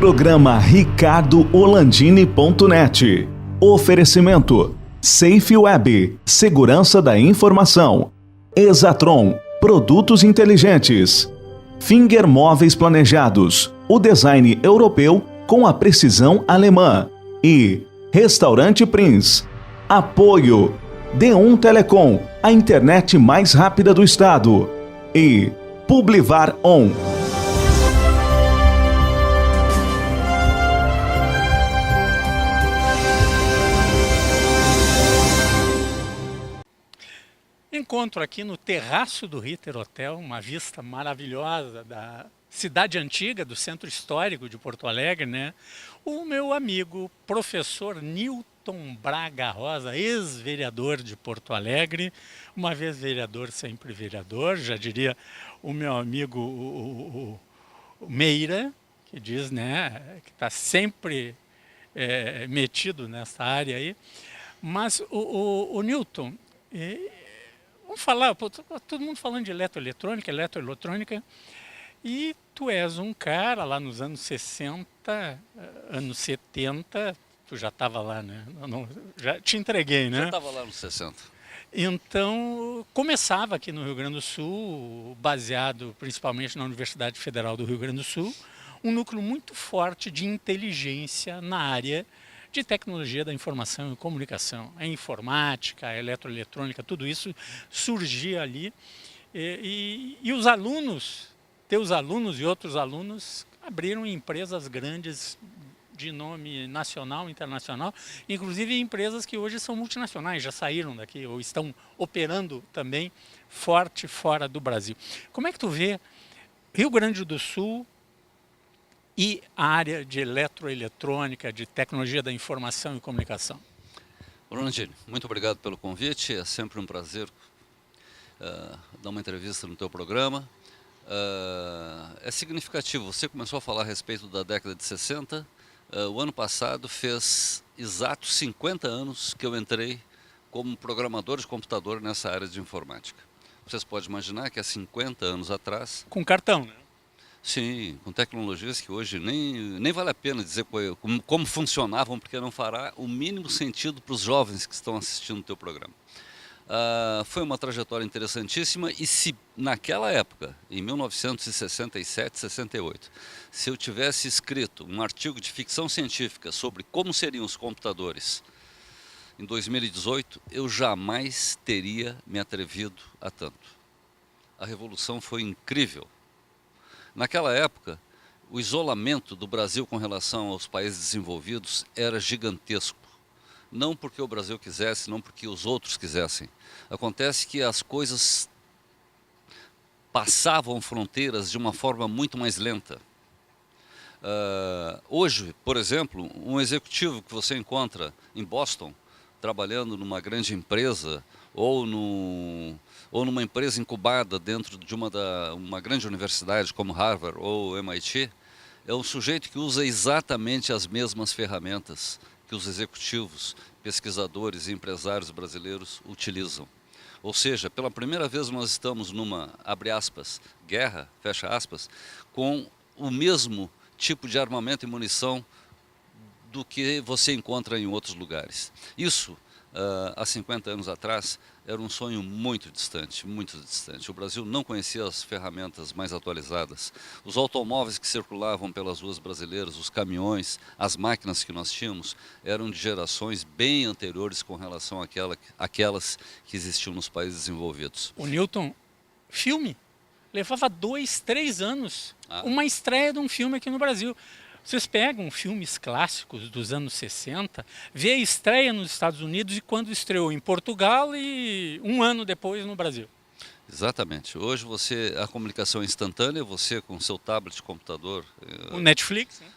Programa ricardoholandini.net. Oferecimento Safe Web, segurança da informação. Exatron, produtos inteligentes. Finger Móveis Planejados, o design europeu com a precisão alemã. E Restaurante Prince. Apoio D1 Telecom, a internet mais rápida do estado. E Publivar On. Encontro aqui no terraço do Ritter Hotel, uma vista maravilhosa da cidade antiga, do centro histórico de Porto Alegre, né? O meu amigo, professor Newton Braga Rosa, ex-vereador de Porto Alegre, uma vez vereador, sempre vereador, já diria o meu amigo o Meira, que diz, né, que está sempre metido nessa área aí. Mas o Newton... Vamos falar, todo mundo falando de eletroeletrônica, e tu és um cara lá nos anos 60, anos 70, tu já estava lá, né? Já te entreguei, né? Já estava lá nos 60. Então, começava aqui no Rio Grande do Sul, baseado principalmente na Universidade Federal do Rio Grande do Sul, um núcleo muito forte de inteligência na área de tecnologia da informação e comunicação. A informática, a eletroeletrônica, tudo isso surgia ali. E os alunos, teus alunos e outros alunos, abriram empresas grandes de nome nacional, internacional, inclusive empresas que hoje são multinacionais, já saíram daqui ou estão operando também forte fora do Brasil. Como é que tu vê Rio Grande do Sul e a área de eletroeletrônica, de tecnologia da informação e comunicação? Rolandini, muito obrigado pelo convite, é sempre um prazer dar uma entrevista no teu programa. É significativo, você começou a falar a respeito da década de 60, o ano passado fez exatos 50 anos que eu entrei como programador de computador nessa área de informática. Vocês podem imaginar que há 50 anos atrás... Com cartão, né? Sim, com tecnologias que hoje nem vale a pena dizer como funcionavam, porque não fará o mínimo sentido para os jovens que estão assistindo o teu programa. Foi uma trajetória interessantíssima e se naquela época, em 1967, 68, se eu tivesse escrito um artigo de ficção científica sobre como seriam os computadores em 2018, eu jamais teria me atrevido a tanto. A revolução foi incrível. Naquela época, o isolamento do Brasil com relação aos países desenvolvidos era gigantesco. Não porque o Brasil quisesse, não porque os outros quisessem. Acontece que as coisas passavam fronteiras de uma forma muito mais lenta. Hoje, por exemplo, um executivo que você encontra em Boston, trabalhando numa grande empresa ou numa empresa incubada dentro de uma grande universidade como Harvard ou MIT, é um sujeito que usa exatamente as mesmas ferramentas que os executivos, pesquisadores e empresários brasileiros utilizam. Ou seja, pela primeira vez nós estamos numa, abre aspas, guerra, fecha aspas, com o mesmo tipo de armamento e munição do que você encontra em outros lugares. Isso, há 50 anos atrás, era um sonho muito distante, muito distante. O Brasil não conhecia as ferramentas mais atualizadas. Os automóveis que circulavam pelas ruas brasileiras, os caminhões, as máquinas que nós tínhamos, eram de gerações bem anteriores com relação àquelas que existiam nos países desenvolvidos. O Newton, filme, levava 2, 3 anos, uma estreia de um filme aqui no Brasil. Vocês pegam filmes clássicos dos anos 60, vê a estreia nos Estados Unidos e quando estreou em Portugal e um ano depois no Brasil. Exatamente. Hoje a comunicação é instantânea, você com seu tablet, computador... O Netflix, né?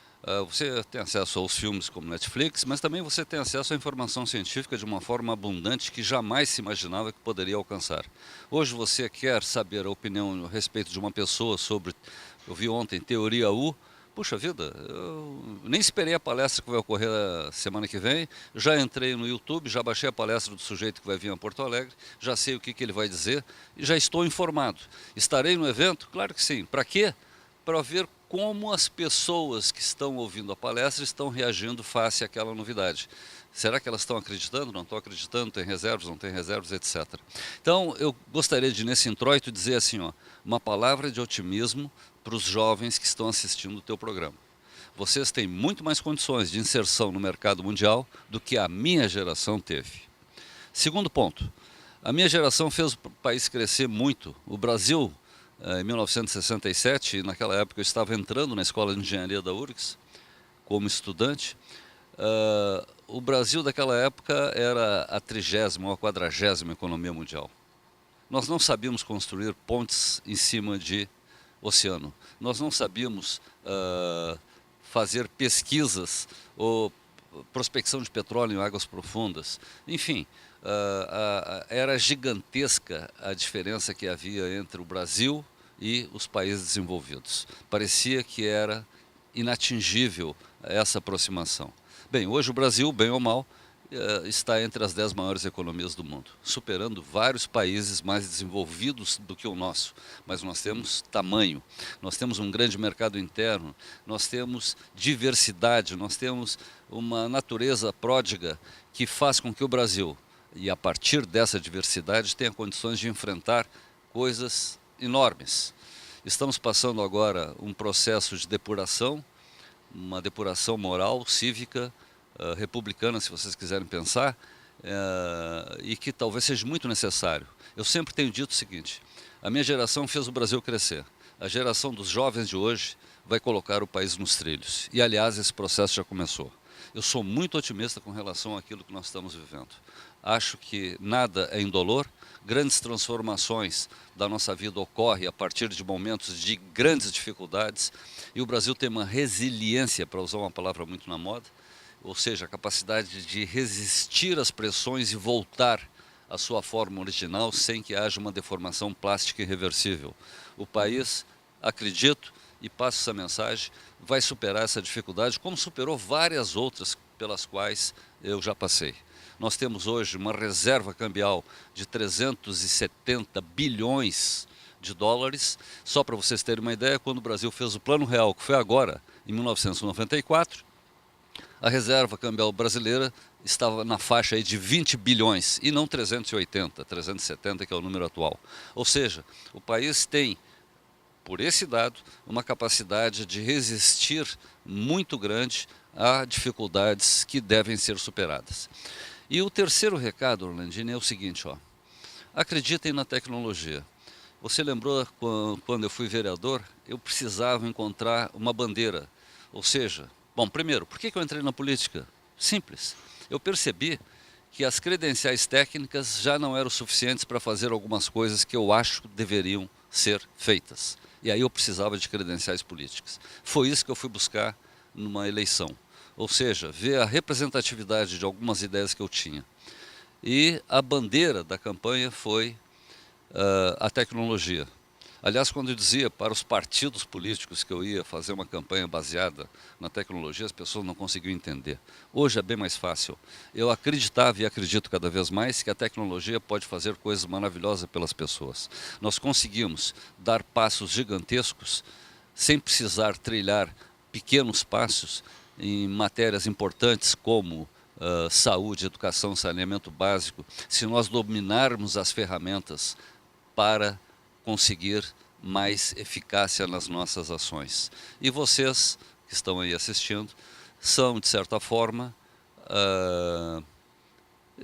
Você tem acesso aos filmes como Netflix, mas também você tem acesso à informação científica de uma forma abundante que jamais se imaginava que poderia alcançar. Hoje você quer saber a opinião a respeito de uma pessoa sobre, eu vi ontem, teoria U. Puxa vida, eu nem esperei a palestra que vai ocorrer a semana que vem, já entrei no YouTube, já baixei a palestra do sujeito que vai vir a Porto Alegre, já sei o que ele vai dizer e já estou informado. Estarei no evento? Claro que sim. Para quê? Para ver como as pessoas que estão ouvindo a palestra estão reagindo face àquela novidade. Será que elas estão acreditando? Não estão acreditando? Tem reservas? Não tem reservas? Etc. Então, eu gostaria de, nesse introito, dizer assim, ó, uma palavra de otimismo para os jovens que estão assistindo o teu programa. Vocês têm muito mais condições de inserção no mercado mundial do que a minha geração teve. Segundo ponto, a minha geração fez o país crescer muito. O Brasil, em 1967, naquela época eu estava entrando na Escola de Engenharia da URGS como estudante. O Brasil daquela época era a 30ª ou a 40ª economia mundial. Nós não sabíamos construir pontes em cima de oceano. Nós não sabíamos fazer pesquisas ou prospecção de petróleo em águas profundas. Enfim, era gigantesca a diferença que havia entre o Brasil e os países desenvolvidos. Parecia que era inatingível essa aproximação. Bem, hoje o Brasil, bem ou mal, está entre as 10 maiores economias do mundo, superando vários países mais desenvolvidos do que o nosso. Mas nós temos tamanho, nós temos um grande mercado interno, nós temos diversidade, nós temos uma natureza pródiga que faz com que o Brasil, e a partir dessa diversidade, tenha condições de enfrentar coisas enormes. Estamos passando agora um processo de depuração, uma depuração moral, cívica, republicana, se vocês quiserem pensar, e que talvez seja muito necessário. Eu sempre tenho dito o seguinte, a minha geração fez o Brasil crescer. A geração dos jovens de hoje vai colocar o país nos trilhos. E, aliás, esse processo já começou. Eu sou muito otimista com relação àquilo que nós estamos vivendo. Acho que nada é indolor, grandes transformações da nossa vida ocorrem a partir de momentos de grandes dificuldades, e o Brasil tem uma resiliência, para usar uma palavra muito na moda, ou seja, a capacidade de resistir às pressões e voltar à sua forma original sem que haja uma deformação plástica irreversível. O país, acredito, e passo essa mensagem, vai superar essa dificuldade, como superou várias outras pelas quais eu já passei. Nós temos hoje uma reserva cambial de 370 bilhões de dólares. Só para vocês terem uma ideia, quando o Brasil fez o Plano Real, que foi agora, em 1994, a reserva cambial brasileira estava na faixa aí de 20 bilhões, e não 380, 370, que é o número atual. Ou seja, o país tem, por esse dado, uma capacidade de resistir muito grande a dificuldades que devem ser superadas. E o terceiro recado, Orlandini, é o seguinte, ó, acreditem na tecnologia. Você lembrou quando eu fui vereador, eu precisava encontrar uma bandeira, ou seja, bom, primeiro, por que eu entrei na política? Simples, eu percebi que as credenciais técnicas já não eram suficientes para fazer algumas coisas que eu acho que deveriam ser feitas. E aí eu precisava de credenciais políticas. Foi isso que eu fui buscar numa eleição. Ou seja, ver a representatividade de algumas ideias que eu tinha. E a bandeira da campanha foi a tecnologia. Aliás, quando eu dizia para os partidos políticos que eu ia fazer uma campanha baseada na tecnologia, as pessoas não conseguiam entender. Hoje é bem mais fácil. Eu acreditava e acredito cada vez mais que a tecnologia pode fazer coisas maravilhosas pelas pessoas. Nós conseguimos dar passos gigantescos sem precisar trilhar pequenos passos em matérias importantes como saúde, educação, saneamento básico, se nós dominarmos as ferramentas para conseguir mais eficácia nas nossas ações. E vocês que estão aí assistindo são, de certa forma,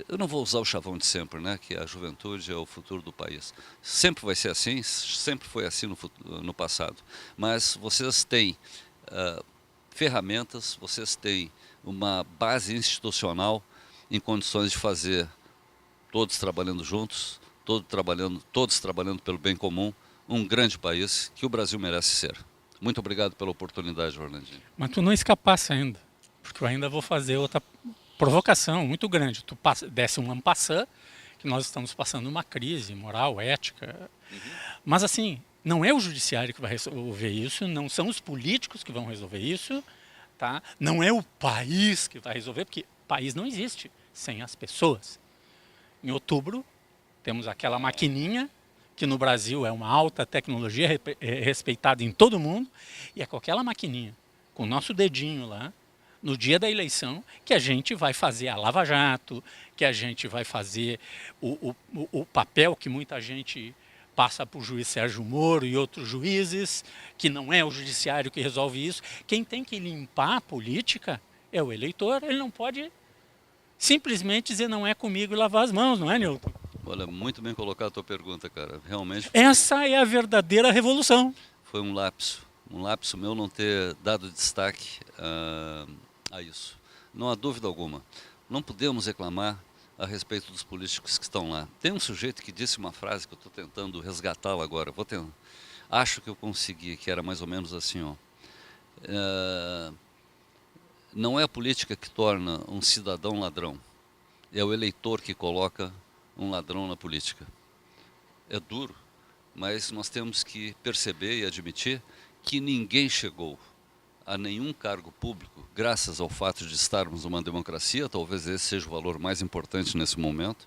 eu não vou usar o chavão de sempre, né, que a juventude é o futuro do país. Sempre vai ser assim, sempre foi assim no passado. Mas vocês têm ferramentas, vocês têm uma base institucional em condições de fazer, todos trabalhando juntos, todos trabalhando pelo bem comum, um grande país que o Brasil merece ser. Muito obrigado pela oportunidade, Orlandinho. Mas tu não escapasse ainda, porque eu ainda vou fazer outra provocação muito grande. Tu desse um en passant, que nós estamos passando uma crise moral, ética. Mas assim, não é o judiciário que vai resolver isso, não são os políticos que vão resolver isso, tá? Não é o país que vai resolver, porque país não existe sem as pessoas. Em outubro, temos aquela maquininha que no Brasil é uma alta tecnologia respeitada em todo mundo, e é com aquela maquininha, com o nosso dedinho lá, no dia da eleição, que a gente vai fazer a Lava Jato, que a gente vai fazer o papel que muita gente passa para o juiz Sérgio Moro e outros juízes, que não é o judiciário que resolve isso. Quem tem que limpar a política é o eleitor, ele não pode simplesmente dizer não é comigo e lavar as mãos, não é, Newton? Olha, muito bem colocada a tua pergunta, cara. Realmente Essa é a verdadeira revolução. foi um lapso meu não ter dado destaque a isso. Não há dúvida alguma. Não podemos reclamar a respeito dos políticos que estão lá. Tem um sujeito que disse uma frase que eu estou tentando resgatá-la agora. Acho que eu consegui, que era mais ou menos assim, ó. Não é a política que torna um cidadão ladrão. É o eleitor que coloca um ladrão na política. É duro, mas nós temos que perceber e admitir que ninguém chegou a nenhum cargo público, graças ao fato de estarmos numa democracia, talvez esse seja o valor mais importante nesse momento,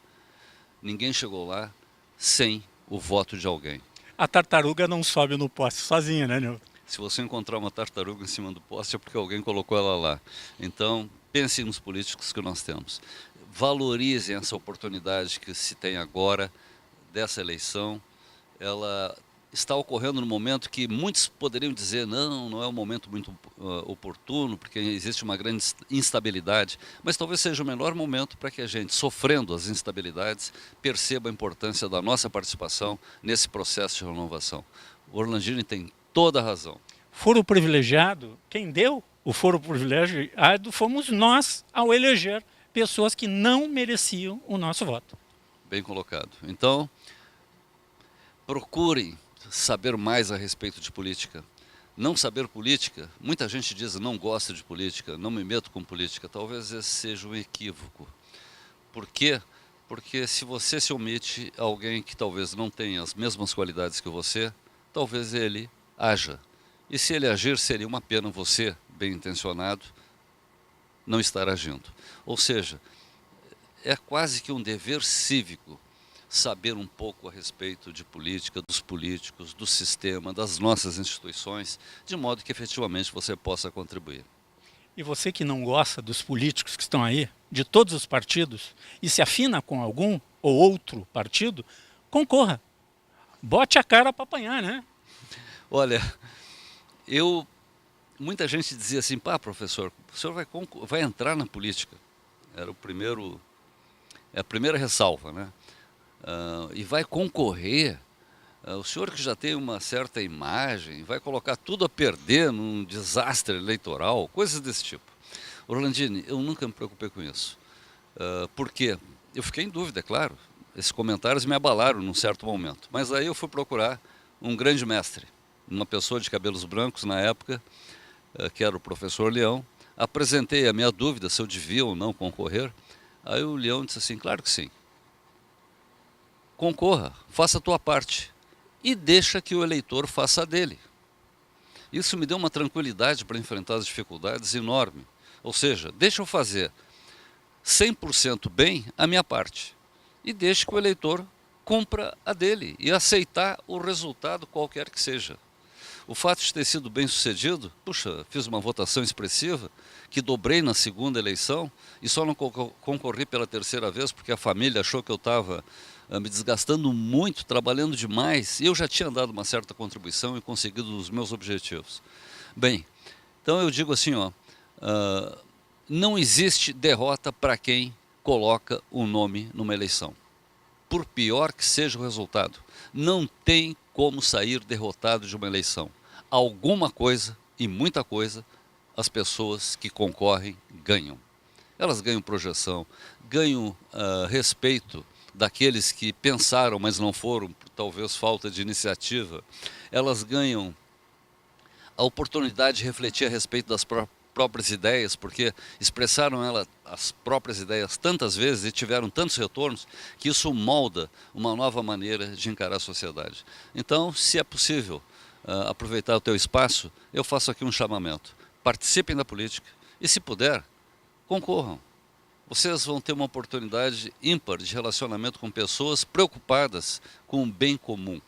ninguém chegou lá sem o voto de alguém. A tartaruga não sobe no poste sozinha, né, Newton? Se você encontrar uma tartaruga em cima do poste é porque alguém colocou ela lá. Então, pensem nos políticos que nós temos. Valorizem essa oportunidade que se tem agora dessa eleição. Ela está ocorrendo no momento que muitos poderiam dizer não é um momento muito oportuno, porque existe uma grande instabilidade, mas talvez seja o melhor momento para que a gente, sofrendo as instabilidades, perceba a importância da nossa participação nesse processo de renovação. O Orlandini tem toda a razão. Foro privilegiado, quem deu o foro privilegiado fomos nós ao eleger pessoas que não mereciam o nosso voto. Bem colocado. Então, procurem saber mais a respeito de política. Não saber política, muita gente diz não gosto de política, não me meto com política. Talvez esse seja um equívoco. Por quê? Porque se você se omite a alguém que talvez não tenha as mesmas qualidades que você, talvez ele haja. E se ele agir, seria uma pena você, bem intencionado, não estar agindo. Ou seja, é quase que um dever cívico saber um pouco a respeito de política, dos políticos, do sistema, das nossas instituições, de modo que efetivamente você possa contribuir. E você que não gosta dos políticos que estão aí, de todos os partidos, e se afina com algum ou outro partido, concorra. Bote a cara para apanhar, né? Olha, muita gente dizia assim, pá, professor, o senhor vai entrar na política. Era a primeira ressalva, né? E vai concorrer, o senhor que já tem uma certa imagem, vai colocar tudo a perder num desastre eleitoral, coisas desse tipo. Orlandini, eu nunca me preocupei com isso. Por quê? Eu fiquei em dúvida, é claro. Esses comentários me abalaram num certo momento. Mas aí eu fui procurar um grande mestre, uma pessoa de cabelos brancos na época, que era o professor Leão. Apresentei a minha dúvida se eu devia ou não concorrer. Aí o Leão disse assim, claro que sim. Concorra, faça a tua parte e deixa que o eleitor faça a dele. Isso me deu uma tranquilidade para enfrentar as dificuldades enorme. Ou seja, deixa eu fazer 100% bem a minha parte e deixe que o eleitor cumpra a dele e aceitar o resultado qualquer que seja. O fato de ter sido bem sucedido, puxa, fiz uma votação expressiva, que dobrei na segunda eleição e só não concorri pela terceira vez porque a família achou que eu estava me desgastando muito, trabalhando demais, e eu já tinha dado uma certa contribuição e conseguido os meus objetivos. Bem, então eu digo assim, não existe derrota para quem coloca o nome numa eleição. Por pior que seja o resultado, não tem como sair derrotado de uma eleição. Alguma coisa, e muita coisa, as pessoas que concorrem ganham. Elas ganham projeção, ganham respeito daqueles que pensaram, mas não foram, por talvez falta de iniciativa. Elas ganham a oportunidade de refletir a respeito das próprias ideias, porque expressaram as próprias ideias tantas vezes e tiveram tantos retornos, que isso molda uma nova maneira de encarar a sociedade. Então, se é possível aproveitar o teu espaço, eu faço aqui um chamamento. Participem da política e, se puder, concorram. vocês vão ter uma oportunidade ímpar de relacionamento com pessoas preocupadas com o bem comum.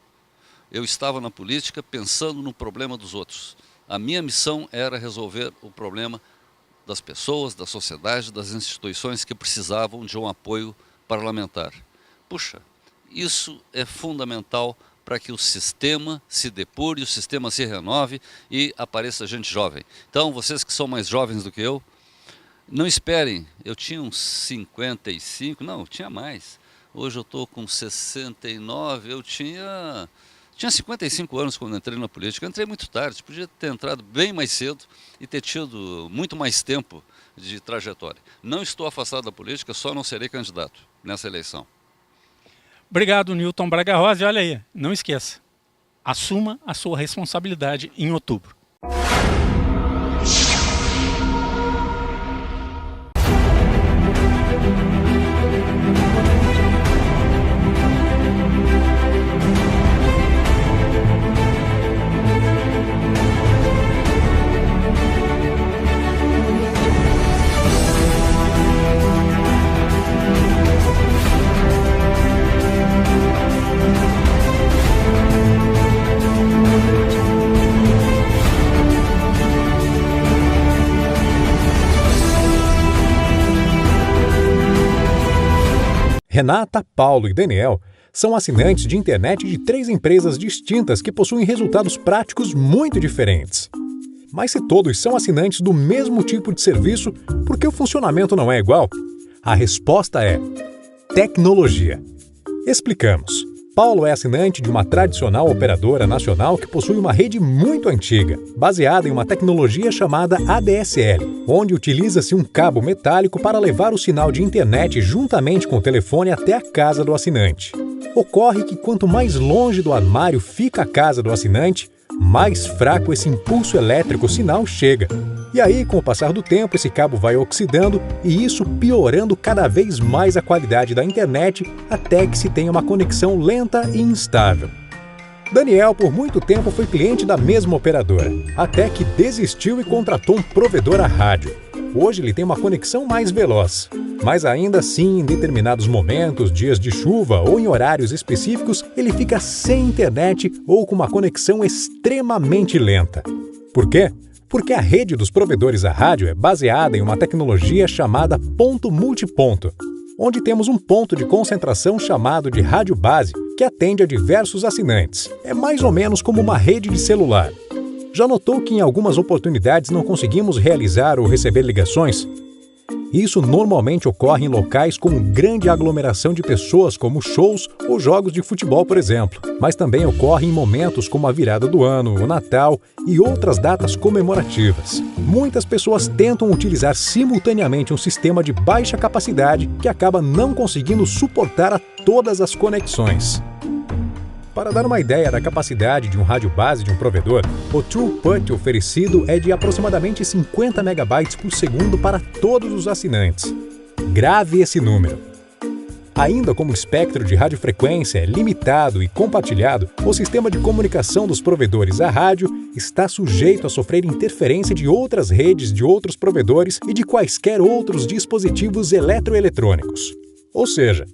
Eu estava na política pensando no problema dos outros. A minha missão era resolver o problema das pessoas, da sociedade, das instituições que precisavam de um apoio parlamentar. Puxa, isso é fundamental para que o sistema se depure, o sistema se renove e apareça gente jovem. Então, vocês que são mais jovens do que eu, não esperem. Eu tinha uns 55, não, eu tinha mais. Hoje eu estou com 69, eu tinha 55 anos quando entrei na política. Eu entrei muito tarde, podia ter entrado bem mais cedo e ter tido muito mais tempo de trajetória. Não estou afastado da política, só não serei candidato nessa eleição. Obrigado, Newton Braga Rosa. E olha aí, não esqueça, assuma a sua responsabilidade em outubro. Renata, Paulo e Daniel são assinantes de internet de 3 empresas distintas que possuem resultados práticos muito diferentes. Mas se todos são assinantes do mesmo tipo de serviço, por que o funcionamento não é igual? A resposta é tecnologia. Explicamos. Paulo é assinante de uma tradicional operadora nacional que possui uma rede muito antiga, baseada em uma tecnologia chamada ADSL, onde utiliza-se um cabo metálico para levar o sinal de internet juntamente com o telefone até a casa do assinante. Ocorre que quanto mais longe do armário fica a casa do assinante, mais fraco esse impulso elétrico sinal chega. E aí, com o passar do tempo, esse cabo vai oxidando e isso piorando cada vez mais a qualidade da internet até que se tenha uma conexão lenta e instável. Daniel, por muito tempo, foi cliente da mesma operadora, até que desistiu e contratou um provedor a rádio. Hoje ele tem uma conexão mais veloz, mas ainda assim, em determinados momentos, dias de chuva ou em horários específicos, ele fica sem internet ou com uma conexão extremamente lenta. Por quê? Porque a rede dos provedores a rádio é baseada em uma tecnologia chamada ponto multiponto, onde temos um ponto de concentração chamado de rádio base, que atende a diversos assinantes. É mais ou menos como uma rede de celular. Já notou que em algumas oportunidades não conseguimos realizar ou receber ligações? Isso normalmente ocorre em locais com grande aglomeração de pessoas, como shows ou jogos de futebol, por exemplo. Mas também ocorre em momentos como a virada do ano, o Natal e outras datas comemorativas. Muitas pessoas tentam utilizar simultaneamente um sistema de baixa capacidade que acaba não conseguindo suportar a todas as conexões. Para dar uma ideia da capacidade de um rádio base de um provedor, o throughput oferecido é de aproximadamente 50 megabytes por segundo para todos os assinantes. Grave esse número. Ainda como o espectro de radiofrequência é limitado e compartilhado, o sistema de comunicação dos provedores a rádio está sujeito a sofrer interferência de outras redes de outros provedores e de quaisquer outros dispositivos eletroeletrônicos. Ou seja,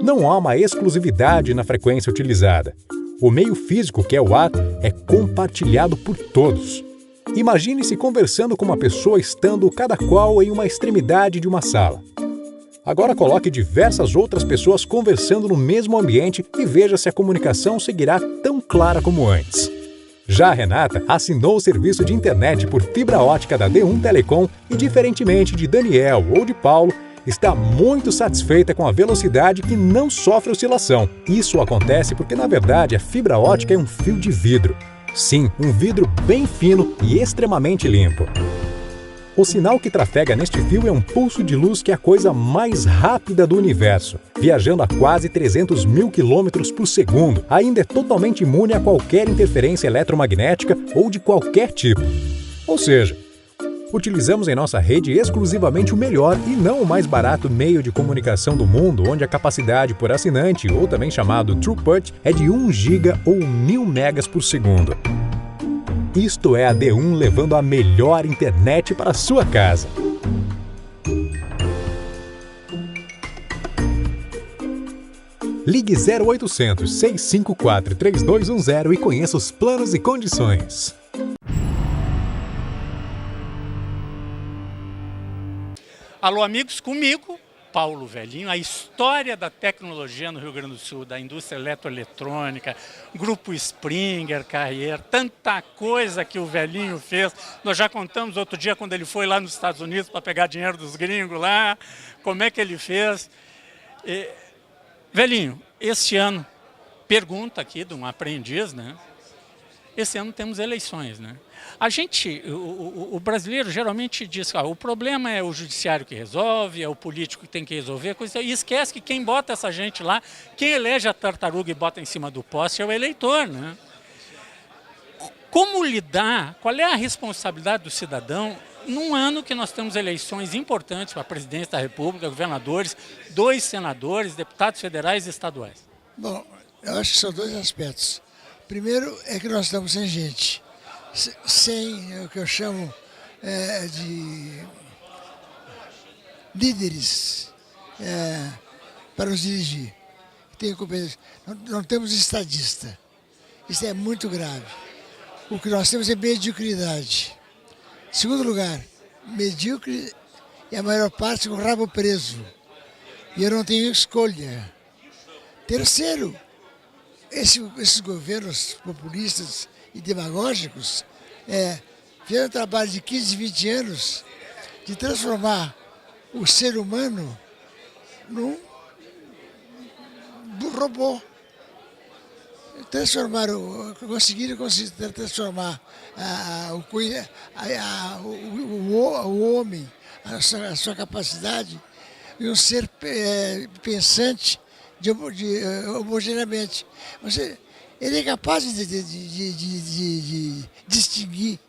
não há uma exclusividade na frequência utilizada. O meio físico, que é o ar, é compartilhado por todos. Imagine-se conversando com uma pessoa estando cada qual em uma extremidade de uma sala. Agora coloque diversas outras pessoas conversando no mesmo ambiente e veja se a comunicação seguirá tão clara como antes. Já a Renata assinou o serviço de internet por fibra ótica da D1 Telecom e, diferentemente de Daniel ou de Paulo, está muito satisfeita com a velocidade que não sofre oscilação. Isso acontece porque, na verdade, a fibra ótica é um fio de vidro. Sim, um vidro bem fino e extremamente limpo. O sinal que trafega neste fio é um pulso de luz que é a coisa mais rápida do universo, viajando a quase 300 mil quilômetros por segundo. Ainda é totalmente imune a qualquer interferência eletromagnética ou de qualquer tipo. Ou seja, utilizamos em nossa rede exclusivamente o melhor e não o mais barato meio de comunicação do mundo, onde a capacidade por assinante, ou também chamado throughput, é de 1 GB ou 1000 megas por segundo. Isto é a D1 levando a melhor internet para a sua casa. Ligue 0800 654 3210 e conheça os planos e condições. Alô, amigos, comigo, Paulo Velhinho, a história da tecnologia no Rio Grande do Sul, da indústria eletroeletrônica, Grupo Springer, Carrier, tanta coisa que o Velhinho fez. Nós já contamos outro dia quando ele foi lá nos Estados Unidos para pegar dinheiro dos gringos lá, como é que ele fez. Velhinho, este ano, pergunta aqui de um aprendiz, né? Esse ano temos eleições, né? A gente, o brasileiro geralmente diz que o problema é o judiciário que resolve, é o político que tem que resolver, coisa, e esquece que quem bota essa gente lá, quem elege a tartaruga e bota em cima do poste é o eleitor, né? Como lidar, qual é a responsabilidade do cidadão num ano que nós temos eleições importantes para a presidência da República, governadores, 2 senadores, deputados federais e estaduais? Bom, eu acho que são 2 aspectos. Primeiro é que nós estamos sem gente, sem o que eu chamo de líderes para nos dirigir. Não temos estadista. Isso é muito grave. O que nós temos é mediocridade. Segundo lugar, medíocre e a maior parte com o rabo preso. E eu não tenho escolha. Terceiro, esses governos populistas e demagógicos fizeram um trabalho de 15, 20 anos de transformar o ser humano num robô. Conseguiram transformar o homem, a sua capacidade, em um ser pensante homogeneamente. Ele é capaz de distinguir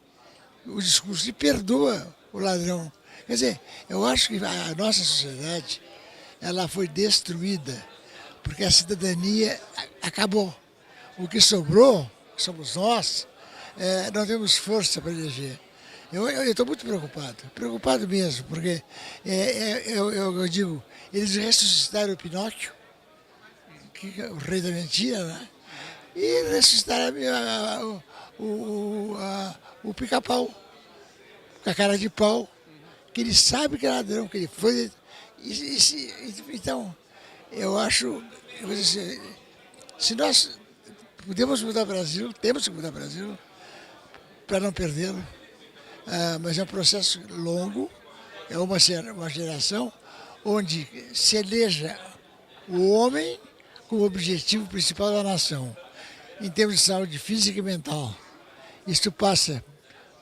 o discurso e perdoa o ladrão. Quer dizer, eu acho que a nossa sociedade ela foi destruída porque a cidadania acabou. O que sobrou, somos nós, não temos força para eleger. Eu estou muito preocupado mesmo, porque eu digo, eles ressuscitaram o Pinóquio, que é o rei da mentira, né? E ressuscitaram o Pica-Pau, com a cara de pau, que ele sabe que é ladrão, que ele foi. Então, eu acho, se nós podemos mudar o Brasil, temos que mudar o Brasil para não perdê-lo, mas é um processo longo, é uma geração onde se eleja o homem como objetivo principal da nação, em termos de saúde física e mental. Isto passa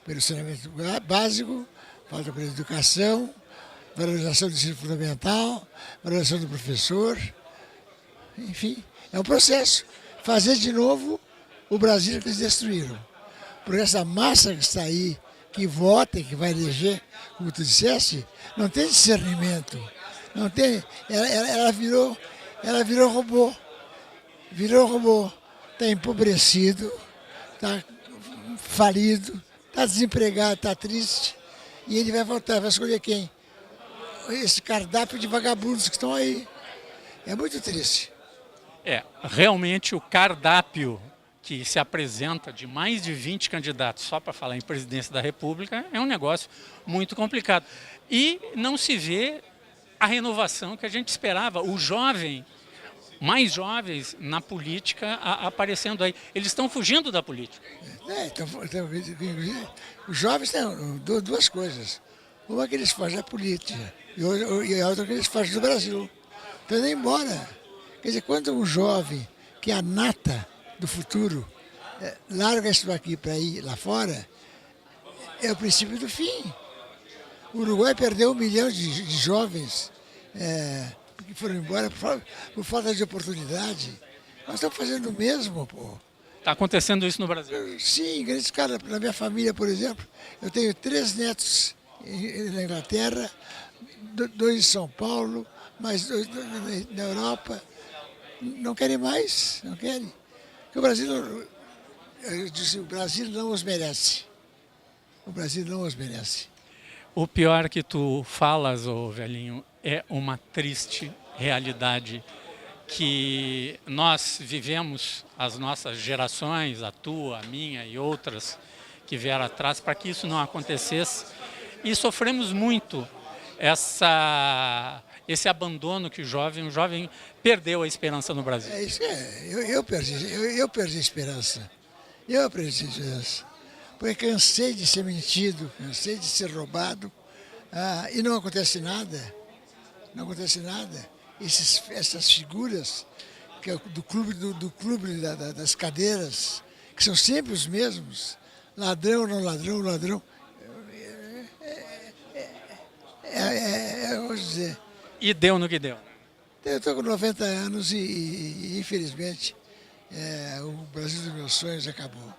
pelo saneamento básico, falta pela educação, valorização do ensino fundamental, valorização do professor, enfim, é um processo. Fazer de novo o Brasil que eles destruíram. Porque essa massa que está aí, que vota e que vai eleger, como tu disseste, não tem discernimento. Não tem, ela virou robô. Virou robô. Está empobrecido, está falido, está desempregado, está triste. E ele vai votar, vai escolher quem? Esse cardápio de vagabundos que estão aí. É muito triste. Realmente o cardápio que se apresenta de mais de 20 candidatos só para falar em presidência da República é um negócio muito complicado. E não se vê a renovação que a gente esperava. O jovem, mais jovens na política aparecendo aí. Eles estão fugindo da política. Os jovens têm 2 coisas. Uma que eles fazem da política e a outra que eles fazem do Brasil. Estão indo embora. Quer dizer, quando um jovem, que é a nata do futuro, larga isso aqui para ir lá fora, é o princípio do fim. O Uruguai perdeu 1 milhão de jovens que foram embora por falta de oportunidade. Nós estamos fazendo o mesmo, pô. Está acontecendo isso no Brasil? Sim, grande escala. Na minha família, por exemplo, eu tenho 3 netos na Inglaterra, 2 em São Paulo, mais 2 na Europa. Não querem mais, não querem. Porque o Brasil, eu disse, o Brasil não os merece. O Brasil não os merece. O pior que tu falas, ô Velhinho, é uma triste realidade que nós vivemos, as nossas gerações, a tua, a minha e outras que vieram atrás, para que isso não acontecesse. E sofremos muito esse abandono que o jovem perdeu a esperança no Brasil. É isso, eu perdi a esperança. Eu perdi a esperança. Porque cansei de ser mentido, cansei de ser roubado, e não acontece nada. Não acontece nada. Essas figuras que é do clube das cadeiras, que são sempre os mesmos, ladrão, não ladrão, ladrão. Vou dizer. E deu no que deu. Eu estou com 90 anos e infelizmente, o Brasil dos meus sonhos acabou.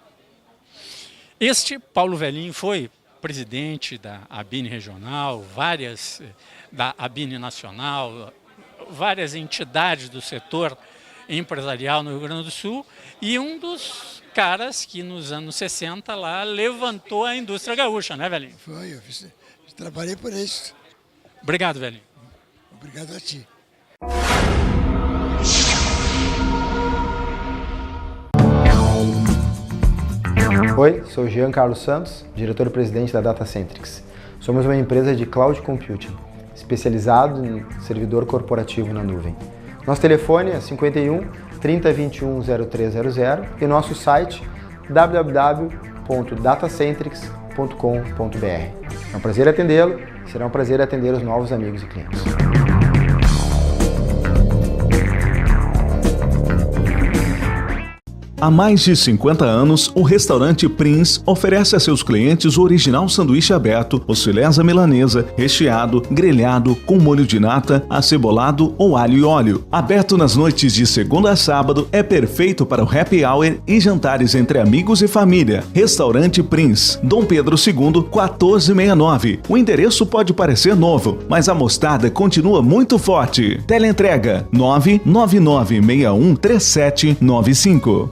Este Paulo Velhinho foi presidente da ABIN regional, da ABIN nacional, várias entidades do setor empresarial no Rio Grande do Sul e um dos caras que nos anos 60 lá levantou a indústria gaúcha, né, Velhinho? Foi, eu trabalhei por isso. Obrigado, Velhinho. Obrigado a ti. Oi, sou Jean Carlos Santos, diretor-presidente da Datacentrix. Somos uma empresa de cloud computing, especializado em servidor corporativo na nuvem. Nosso telefone é 51 30 21 0300 e nosso site www.datacentrix.com.br. É um prazer atendê-lo, será um prazer atender os novos amigos e clientes. Há mais de 50 anos, o restaurante Prince oferece a seus clientes o original sanduíche aberto, os filés à milanesa, recheado, grelhado, com molho de nata, acebolado ou alho e óleo. Aberto nas noites de segunda a sábado, é perfeito para o happy hour e jantares entre amigos e família. Restaurante Prince, Dom Pedro II, 1469. O endereço pode parecer novo, mas a mostarda continua muito forte. Teleentrega 999613795.